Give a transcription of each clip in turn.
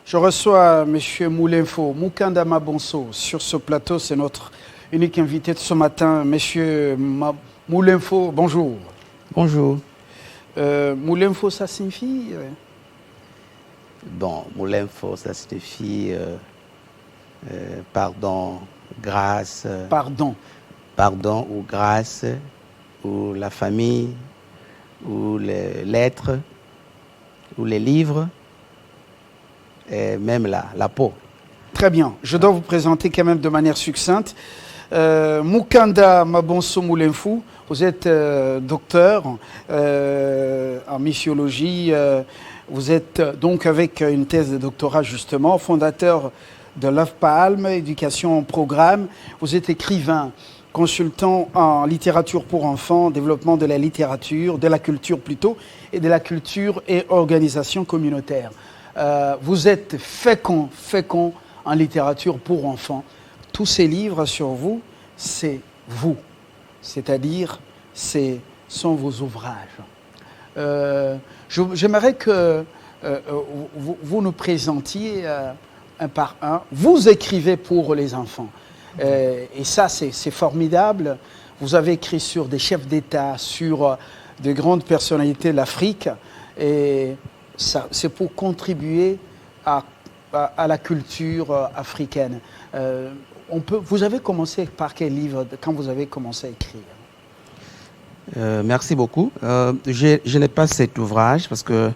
Je reçois M. Moulenfo, Mukanda Mabonso. Sur ce plateau, c'est notre unique invité de ce matin, M. Moulenfo. Bonjour. Bonjour. Moulenfo, ça signifie Bon, Moulenfo, ça signifie pardon, grâce. Pardon. Pardon ou grâce, ou la famille, ou les lettres, ou les livres, et même la peau. Très bien. Je dois vous présenter quand même de manière succincte. Mukanda Mabonso Moulenfo, vous êtes docteur en missiologie. Vous êtes donc avec une thèse de doctorat justement, fondateur de l'AFPALM, éducation en programme. Vous êtes écrivain, consultant en littérature pour enfants, développement de la littérature, de la culture plutôt, et de la culture et organisation communautaire. Vous êtes fécond en littérature pour enfants. Tous ces livres sur vous, c'est vous, c'est-à-dire sont vos ouvrages. J'aimerais que vous nous présentiez un par un. Vous écrivez pour les enfants. Et ça, c'est formidable. Vous avez écrit sur des chefs d'État, sur de grandes personnalités de l'Afrique. Et c'est pour contribuer à la culture africaine. Vous avez commencé par quel livre quand vous avez commencé à écrire? Merci beaucoup. Je n'ai pas cet ouvrage parce que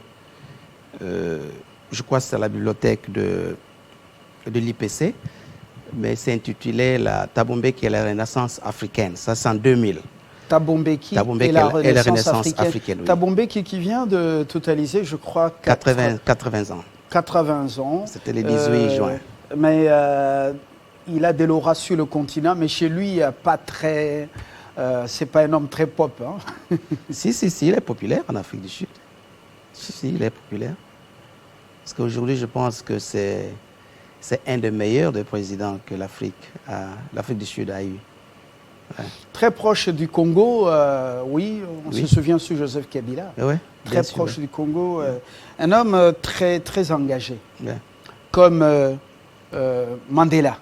je crois que c'est à la bibliothèque de l'IPC, mais c'est intitulé la Thabo Mbeki et la Renaissance africaine. Ça, c'est en 2000. Thabo Mbeki et la Renaissance africaine. Oui. Thabo Mbeki qui vient de totaliser, je crois, 80 ans. 80 ans. C'était le 18 juin. Mais il a des lauréats sur le continent, mais chez lui, pas très... c'est pas un homme très pop. Hein. Si, il est populaire en Afrique du Sud. Si, il est populaire. Parce qu'aujourd'hui, je pense que c'est un des meilleurs des présidents que l'Afrique du Sud a eu. Ouais. Très proche du Congo, oui, on se souvient sur Joseph Kabila. Ouais, très proche du Congo. Un homme très, très engagé, comme Mandela.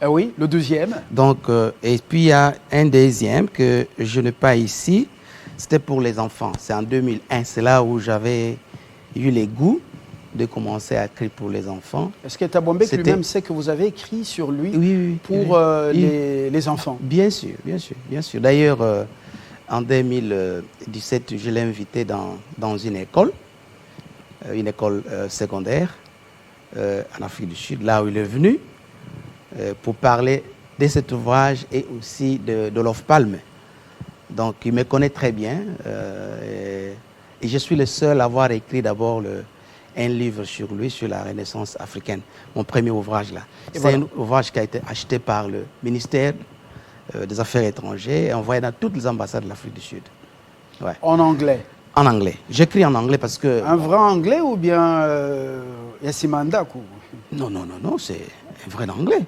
Oui, le deuxième. Donc, et puis il y a un deuxième que je n'ai pas ici. C'était pour les enfants. C'est en 2001. C'est là où j'avais eu les goûts de commencer à écrire pour les enfants. Est-ce que Thabo Mbeki lui-même sait que vous avez écrit sur lui pour les enfants? Bien sûr. D'ailleurs, en 2017, je l'ai invité dans une école secondaire en Afrique du Sud, là où il est venu, pour parler de cet ouvrage et aussi de l'OFPALM. Donc, il me connaît très bien et je suis le seul à avoir écrit d'abord un livre sur lui, sur la Renaissance africaine, mon premier ouvrage là. C'est un ouvrage qui a été acheté par le ministère des Affaires étrangères et envoyé dans toutes les ambassades de l'Afrique du Sud. Ouais. En anglais? En anglais. J'écris en anglais parce que... Un vrai anglais ou bien Yassimanda? Non, c'est un vrai anglais.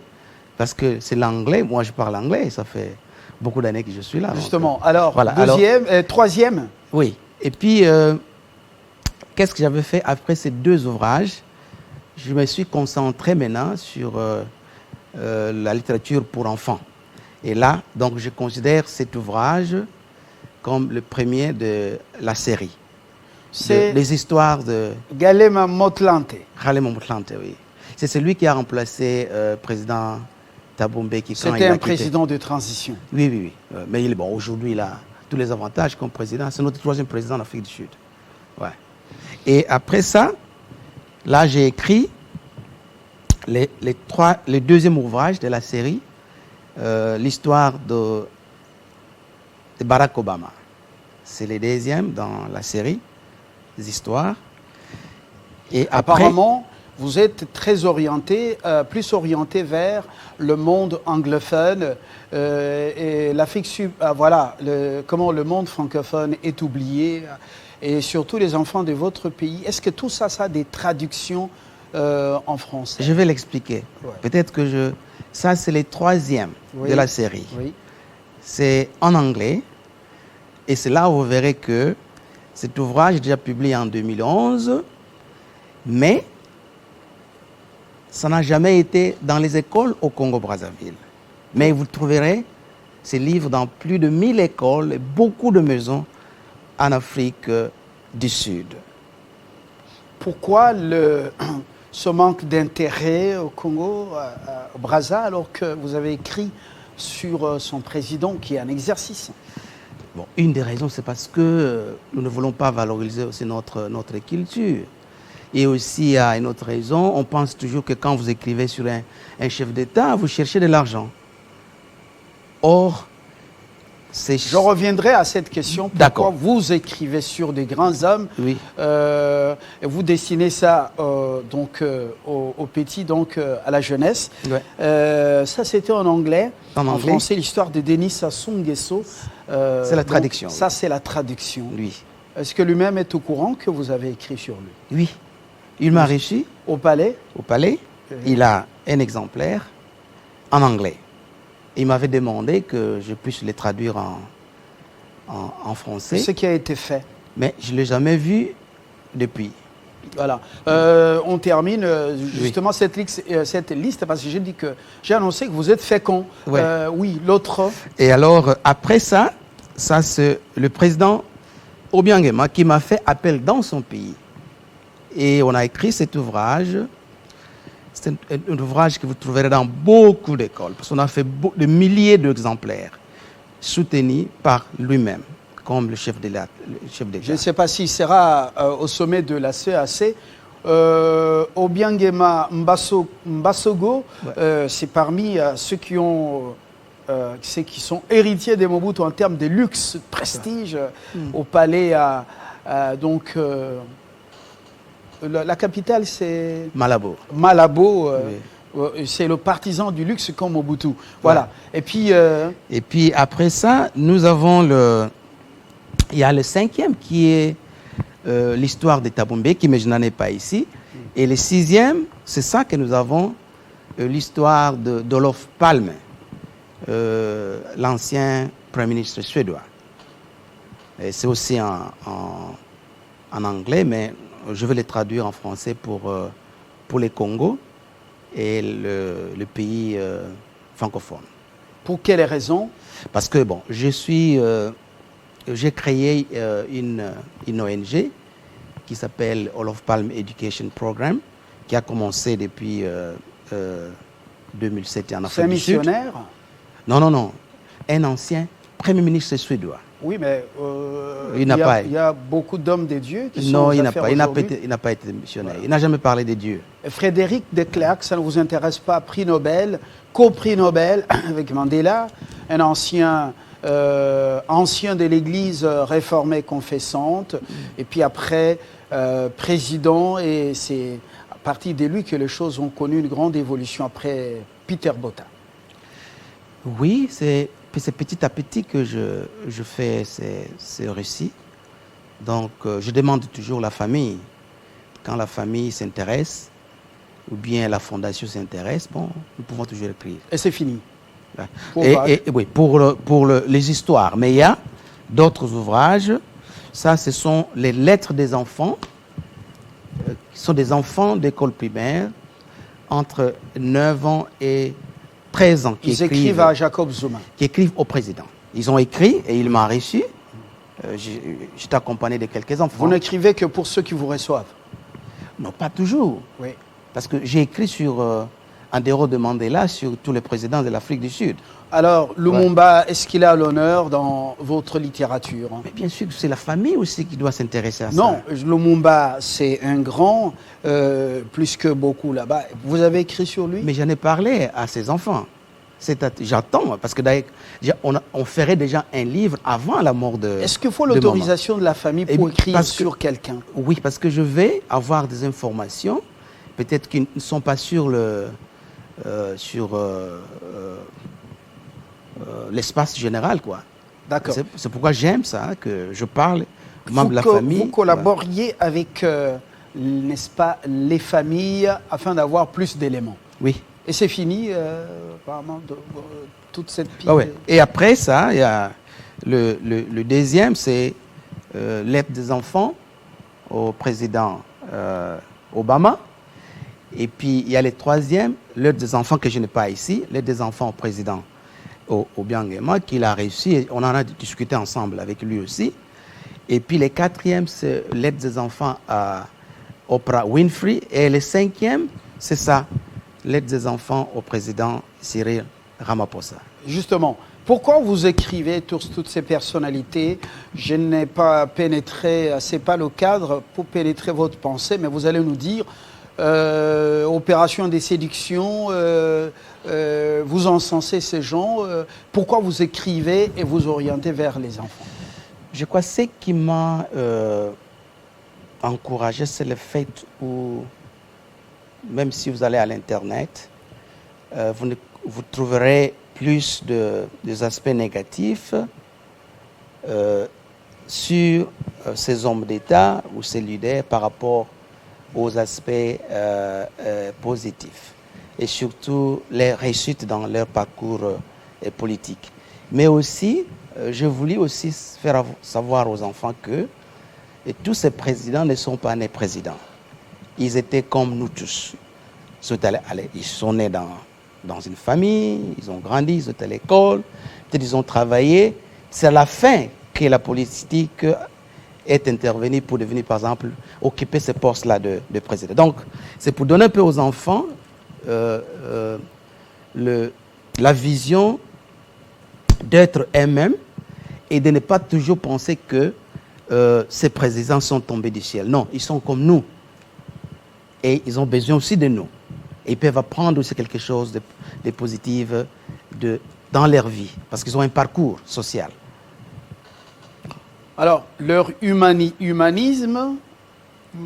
Parce que c'est l'anglais, moi je parle anglais, ça fait beaucoup d'années que je suis là. Justement, donc, alors, voilà. troisième? Oui, et puis, qu'est-ce que j'avais fait après ces deux ouvrages? Je me suis concentré maintenant sur la littérature pour enfants. Et là, donc, je considère cet ouvrage comme le premier de la série. C'est les histoires de... Galema Motlanthe. Galema Motlanthe, oui. C'est celui qui a remplacé président Thabo Mbeki. C'était un président de transition. Oui. Mais aujourd'hui, il a tous les avantages comme président. C'est notre troisième président d'Afrique du Sud. Ouais. Et après ça, là, j'ai écrit le deuxième ouvrage de la série, l'histoire de Barack Obama. C'est le deuxième dans la série, des histoires. Et apparemment, vous êtes très orienté, plus orienté vers le monde anglophone et l'Afrique sud. Comment le monde francophone est oublié et surtout les enfants de votre pays. Est-ce que tout ça, ça a des traductions en français? Je vais l'expliquer. Ouais. Peut-être que ça, c'est le troisième de la série. Oui. C'est en anglais. Et c'est là où vous verrez que cet ouvrage est déjà publié en 2011. Mais ça n'a jamais été dans les écoles au Congo-Brazzaville. Mais vous trouverez ces livres dans plus de 1000 écoles et beaucoup de maisons en Afrique du Sud. Pourquoi ce manque d'intérêt au Congo, au Brazza, alors que vous avez écrit sur son président qui est en exercice? Bon, une des raisons, c'est parce que nous ne voulons pas valoriser aussi notre culture. Et aussi, il y a une autre raison, on pense toujours que quand vous écrivez sur un chef d'État, vous cherchez de l'argent. Or, je reviendrai à cette question. Pourquoi vous écrivez sur des grands hommes, oui. Et vous dessinez ça donc aux petits, donc à la jeunesse. Ouais. Ça, c'était en anglais. En anglais. français, l'histoire de Denis Sassou Nguesso. C'est la traduction. Ça, c'est la traduction. Oui. Est-ce que lui-même est au courant que vous avez écrit sur lui? Oui. Il m'a reçu. Au palais? Au palais. Il a un exemplaire en anglais. Il m'avait demandé que je puisse les traduire en français. Ce qui a été fait. Mais je ne l'ai jamais vu depuis. Voilà. On termine justement cette liste parce que j'ai annoncé que vous êtes fécond. Ouais. Oui, l'autre. Et alors, après ça c'est le président Obiang Nguema qui m'a fait appel dans son pays. Et on a écrit cet ouvrage. C'est un ouvrage que vous trouverez dans beaucoup d'écoles, parce qu'on a fait de milliers d'exemplaires, soutenus par lui-même, comme le chef d'État. Je ne sais pas s'il sera au sommet de la CAC. Obiang Nguema Mbasogo, ouais. C'est parmi ceux qui sont héritiers des Mobutu en termes de luxe, prestige, au palais donc... La capitale, c'est... Malabo. Malabo, oui. C'est le partisan du luxe comme Mobutu. Voilà. Ouais. Et puis après ça, nous avons il y a le 5e qui est l'histoire de Thabo Mbeki, mais je n'en ai pas ici. Et le 6e, c'est ça que nous avons, l'histoire d'Olof Palme, l'ancien Premier ministre suédois. C'est aussi en anglais, mais... je vais les traduire en français pour les Congo et le pays francophone. Pour quelles raisons? Parce que, bon, j'ai créé une ONG qui s'appelle Olof Palme Education Program, qui a commencé depuis 2007 en Afrique du Sud. C'est un missionnaire? Non. Un ancien Premier ministre suédois. Oui, mais il y a beaucoup d'hommes de Dieu qui sont aux affaires aujourd'hui. Il n'a pas été missionnaire. Voilà. Il n'a jamais parlé de Dieu. Frédéric de Klerk, ça ne vous intéresse pas, prix Nobel, co-prix Nobel avec Mandela, un ancien de l'Église réformée confessante, et puis après président, et c'est à partir de lui que les choses ont connu une grande évolution après Peter Botha. Oui, c'est petit à petit que je fais ces récits. Donc, je demande toujours la famille. Quand la famille s'intéresse, ou bien la fondation s'intéresse, bon, nous pouvons toujours écrire. Et c'est fini. Oui, pour les histoires. Mais il y a d'autres ouvrages. Ça, ce sont les lettres des enfants, qui sont des enfants d'école primaire, entre 9 ans et 13 ans. Ils écrivent à Jacob Zuma. Qui écrivent au président. Ils ont écrit et il m'a reçu. J'étais accompagné de quelques enfants. Vous n'écrivez que pour ceux qui vous reçoivent? Non, pas toujours. Oui. Parce que j'ai écrit en dehors de Mandela sur tous les présidents de l'Afrique du Sud. Alors, Lumumba, est-ce qu'il a l'honneur dans votre littérature? Mais bien sûr que c'est la famille aussi qui doit s'intéresser à ça. Non, Lumumba, c'est un grand, plus que beaucoup là-bas. Vous avez écrit sur lui? Mais j'en ai parlé à ses enfants. J'attends, parce que d'ailleurs, on ferait déjà un livre avant la mort de... Est-ce qu'il faut l'autorisation de la famille pour écrire sur quelqu'un? Oui, parce que je vais avoir des informations, peut-être qui ne sont pas sur l'espace général, quoi. D'accord. C'est pourquoi j'aime ça, que je parle aux membres de la famille. Vous collaboriez avec, n'est-ce pas, les familles afin d'avoir plus d'éléments. Oui. Et c'est fini, apparemment, toute cette pile. Ah ouais. Et après ça, il y a le deuxième, c'est l'aide des enfants au président Obama. Et puis, il y a le troisième, l'aide des enfants que je n'ai pas ici, l'aide des enfants au président Obiang Nguema, qu'il a réussi. Et on en a discuté ensemble avec lui aussi. Et puis, le quatrième, c'est l'aide des enfants à Oprah Winfrey. Et le cinquième, c'est ça, l'aide des enfants au président Cyril Ramaphosa. Justement, pourquoi vous écrivez toutes ces personnalités? Je n'ai pas pénétré, ce n'est pas le cadre pour pénétrer votre pensée, mais vous allez nous dire, opération de séduction, vous encensez ces gens, pourquoi vous écrivez et vous orientez vers les enfants? Je crois que ce qui m'a encouragé, c'est le fait où, même si vous allez à l'Internet, vous trouverez plus des aspects négatifs sur ces hommes d'État ou ces leaders par rapport aux aspects positifs et surtout les réussites dans leur parcours politique. Mais aussi, je voulais aussi faire savoir aux enfants que tous ces présidents ne sont pas nés présidents. Ils étaient comme nous tous. Ils sont nés dans une famille, ils ont grandi, ils étaient à l'école, peut-être ils ont travaillé. C'est à la fin que la politique est intervenue pour devenir, par exemple, occuper ce poste-là de président. Donc, c'est pour donner un peu aux enfants la vision d'être eux-mêmes et de ne pas toujours penser que ces présidents sont tombés du ciel. Non, ils sont comme nous. Et ils ont besoin aussi de nous. Et ils peuvent apprendre aussi quelque chose de positif dans leur vie, parce qu'ils ont un parcours social. Alors, leur humanisme,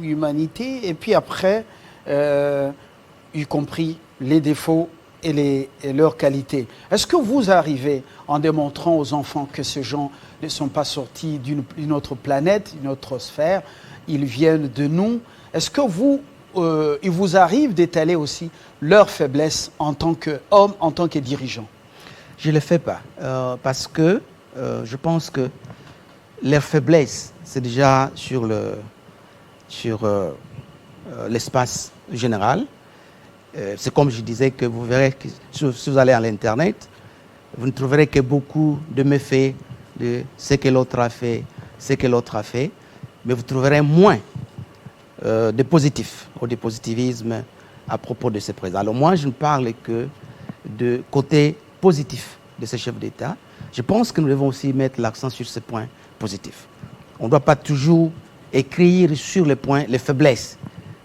humanité, et puis après, y compris les défauts et leurs qualités. Est-ce que vous arrivez, en démontrant aux enfants que ces gens ne sont pas sortis d'une autre planète, d'une autre sphère, ils viennent de nous, est-ce que il vous arrive d'étaler aussi leurs faiblesses en tant qu'homme, en tant que dirigeant? Je ne le fais pas, parce que je pense que leur faiblesse, c'est déjà sur l'espace général. C'est comme je disais que vous verrez que si vous allez à l'Internet, vous ne trouverez que beaucoup de méfaits de ce que l'autre a fait, mais vous trouverez moins de positifs ou de positivisme à propos de ces présidents. Alors moi, je ne parle que de côté positif de ces chefs d'État. Je pense que nous devons aussi mettre l'accent sur ces points positifs. On ne doit pas toujours écrire sur les faiblesses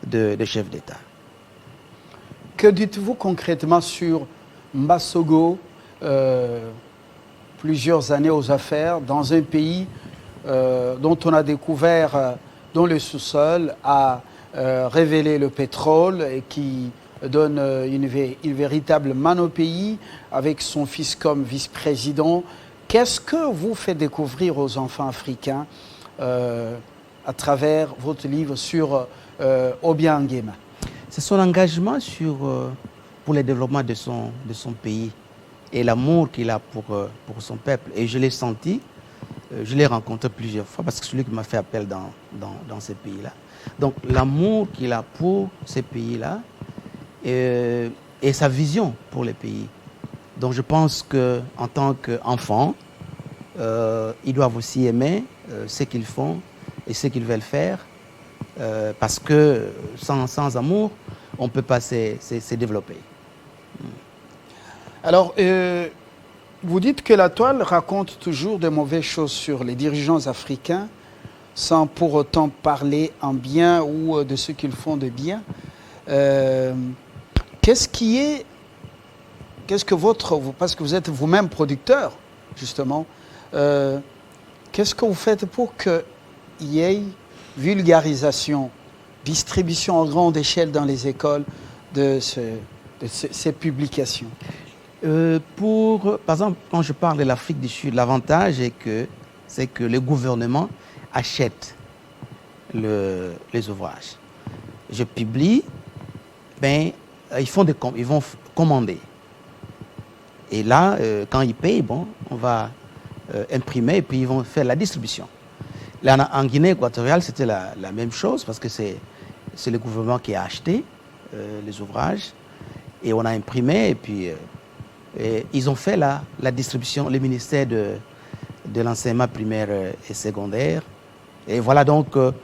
des chefs d'État. Que dites-vous concrètement sur Mbasogo, plusieurs années aux affaires, dans un pays dont on a découvert, dont le sous-sol a révélé le pétrole et qui donne une véritable manne au pays, avec son fils comme vice-président. Qu'est-ce que vous faites découvrir aux enfants africains à travers votre livre sur Obiang Nguema? C'est son engagement pour le développement de son pays et l'amour qu'il a pour son peuple. Et je l'ai senti, je l'ai rencontré plusieurs fois parce que c'est celui qui m'a fait appel dans ces pays-là. Donc l'amour qu'il a pour ces pays-là et sa vision pour les pays. Donc je pense qu'en tant qu'enfant, ils doivent aussi aimer ce qu'ils font et ce qu'ils veulent faire. Parce que sans amour, on ne peut pas se développer. Alors, vous dites que la toile raconte toujours de mauvaises choses sur les dirigeants africains, sans pour autant parler en bien ou de ce qu'ils font de bien. Qu'est-ce que parce que vous êtes vous-même producteur, justement, qu'est-ce que vous faites pour qu'il y ait vulgarisation, distribution en grande échelle dans les écoles de ces publications? Par exemple, quand je parle de l'Afrique du Sud, l'avantage c'est que le gouvernement achète les ouvrages. Je publie, ils vont commander. Et là, quand ils payent, on va imprimer et puis ils vont faire la distribution. Là, en Guinée équatoriale, c'était la même chose parce que c'est c'est le gouvernement qui a acheté les ouvrages et on a imprimé et puis et ils ont fait la distribution, le ministère de l'enseignement primaire et secondaire. Et voilà donc, bon,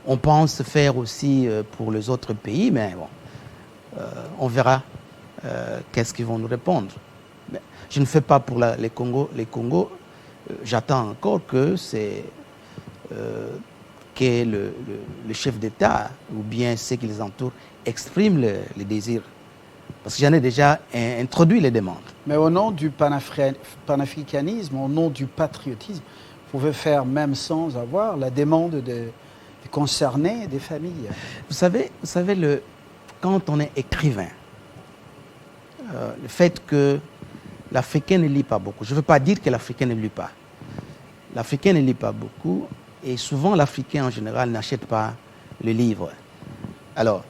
on pense faire aussi pour les autres pays, mais bon, on verra qu'est-ce qu'ils vont nous répondre. Mais je ne fais pas pour les Congo. Les Congo, j'attends encore que le chef d'État ou bien ceux qui les entourent expriment les désirs. Parce que j'en ai déjà introduit les demandes. Mais au nom du panafricanisme, au nom du patriotisme, vous pouvez faire même sans avoir la demande des concernés, des familles. Vous savez quand on est écrivain, le fait que l'Africain ne lit pas beaucoup, je ne veux pas dire que l'Africain ne lit pas. L'Africain ne lit pas beaucoup et souvent l'Africain en général n'achète pas le livre. Alors,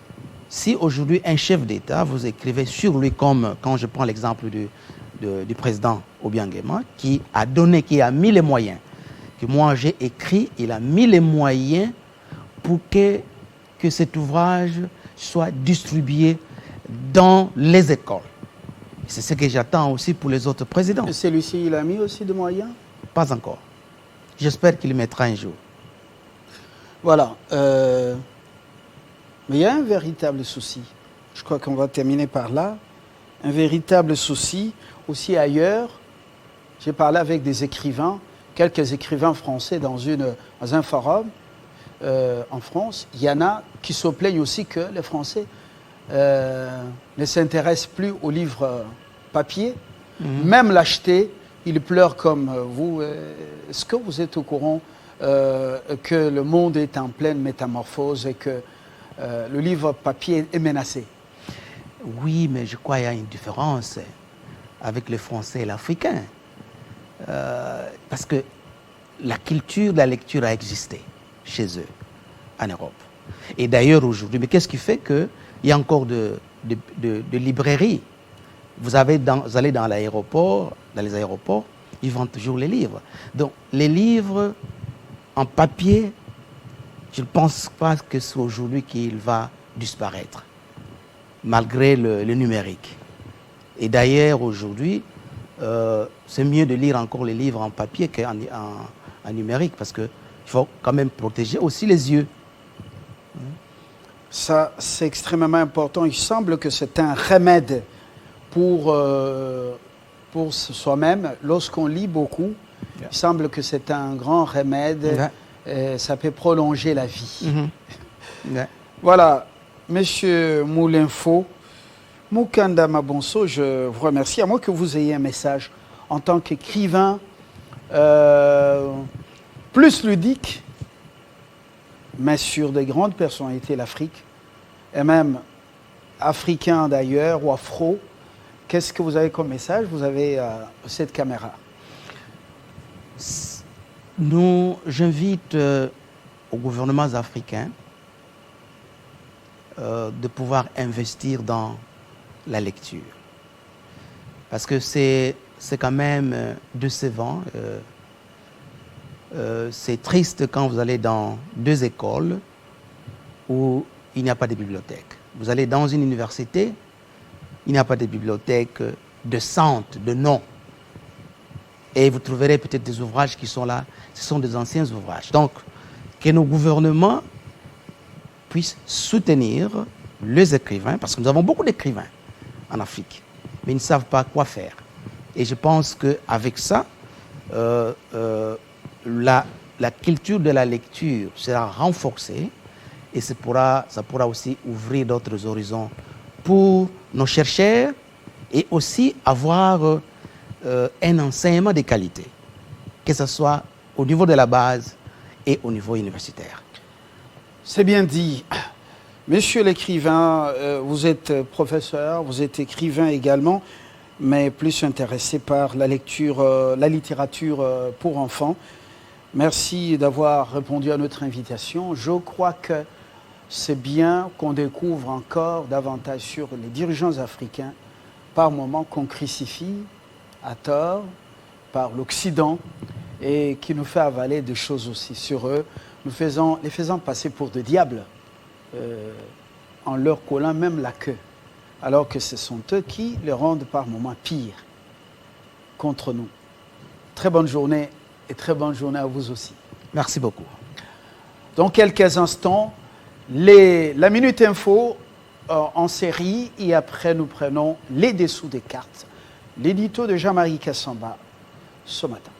si aujourd'hui un chef d'État, vous écrivez sur lui comme, quand je prends l'exemple du président Obiang-Nguema, qui a mis les moyens, que moi j'ai écrit, il a mis les moyens pour que cet ouvrage soit distribué dans les écoles. C'est ce que j'attends aussi pour les autres présidents. Et celui-ci, il a mis aussi des moyens? Pas encore. J'espère qu'il mettra un jour. Voilà. Mais il y a un véritable souci. Je crois qu'on va terminer par là. Un véritable souci aussi ailleurs. J'ai parlé avec des écrivains, quelques écrivains français dans un forum en France. Il y en a qui se plaignent aussi que les Français ne s'intéressent plus aux livres papier. Même l'acheter, ils pleurent comme vous. Est-ce que vous êtes au courant que le monde est en pleine métamorphose et que le livre papier est menacé? Oui, mais je crois qu'il y a une différence avec le français et l'africain. Parce que la culture de la lecture a existé chez eux, en Europe. Et d'ailleurs aujourd'hui, mais qu'est-ce qui fait qu'il y a encore de librairies? Vous allez dans les aéroports, ils vendent toujours les livres. Donc les livres en papier, je ne pense pas que c'est aujourd'hui qu'il va disparaître, malgré le numérique. Et d'ailleurs, aujourd'hui, c'est mieux de lire encore les livres en papier qu'en numérique, parce qu'il faut quand même protéger aussi les yeux. Ça, c'est extrêmement important. Il semble que c'est un remède pour soi-même. Lorsqu'on lit beaucoup, il semble que c'est un grand remède. Ça peut prolonger la vie. Voilà, Monsieur Moulinfo, Mukanda Mabonso, je vous remercie. À moins que vous ayez un message en tant qu'écrivain plus ludique, mais sur des grandes personnalités de l'Afrique, et même africains d'ailleurs, ou afro. Qu'est-ce que vous avez comme message? Vous avez cette caméra. J'invite aux gouvernements africains de pouvoir investir dans la lecture. Parce que c'est quand même décevant. C'est triste quand vous allez dans deux écoles où il n'y a pas de bibliothèque. Vous allez dans une université, il n'y a pas de bibliothèque de centre, de nom. Et vous trouverez peut-être des ouvrages qui sont là. Ce sont des anciens ouvrages. Donc, que nos gouvernements puissent soutenir les écrivains, parce que nous avons beaucoup d'écrivains en Afrique, mais ils ne savent pas quoi faire. Et je pense qu'avec ça, la culture de la lecture sera renforcée et ça pourra aussi ouvrir d'autres horizons pour nos chercheurs et aussi avoir un enseignement de qualité, que ce soit au niveau de la base et au niveau universitaire. C'est bien dit. Monsieur l'écrivain, vous êtes professeur, vous êtes écrivain également, mais plus intéressé par la lecture, la littérature pour enfants. Merci d'avoir répondu à notre invitation. Je crois que c'est bien qu'on découvre encore davantage sur les dirigeants africains, par moments qu'on crucifie à tort par l'Occident et qui nous fait avaler des choses aussi sur eux, les faisant passer pour des diables. en leur collant même la queue, alors que ce sont eux qui le rendent par moments pire contre nous. Très bonne journée et très bonne journée à vous aussi. Merci beaucoup. Dans quelques instants, la Minute Info en série et après nous prenons les dessous des cartes. L'édito de Jean-Marie Kassamba ce matin.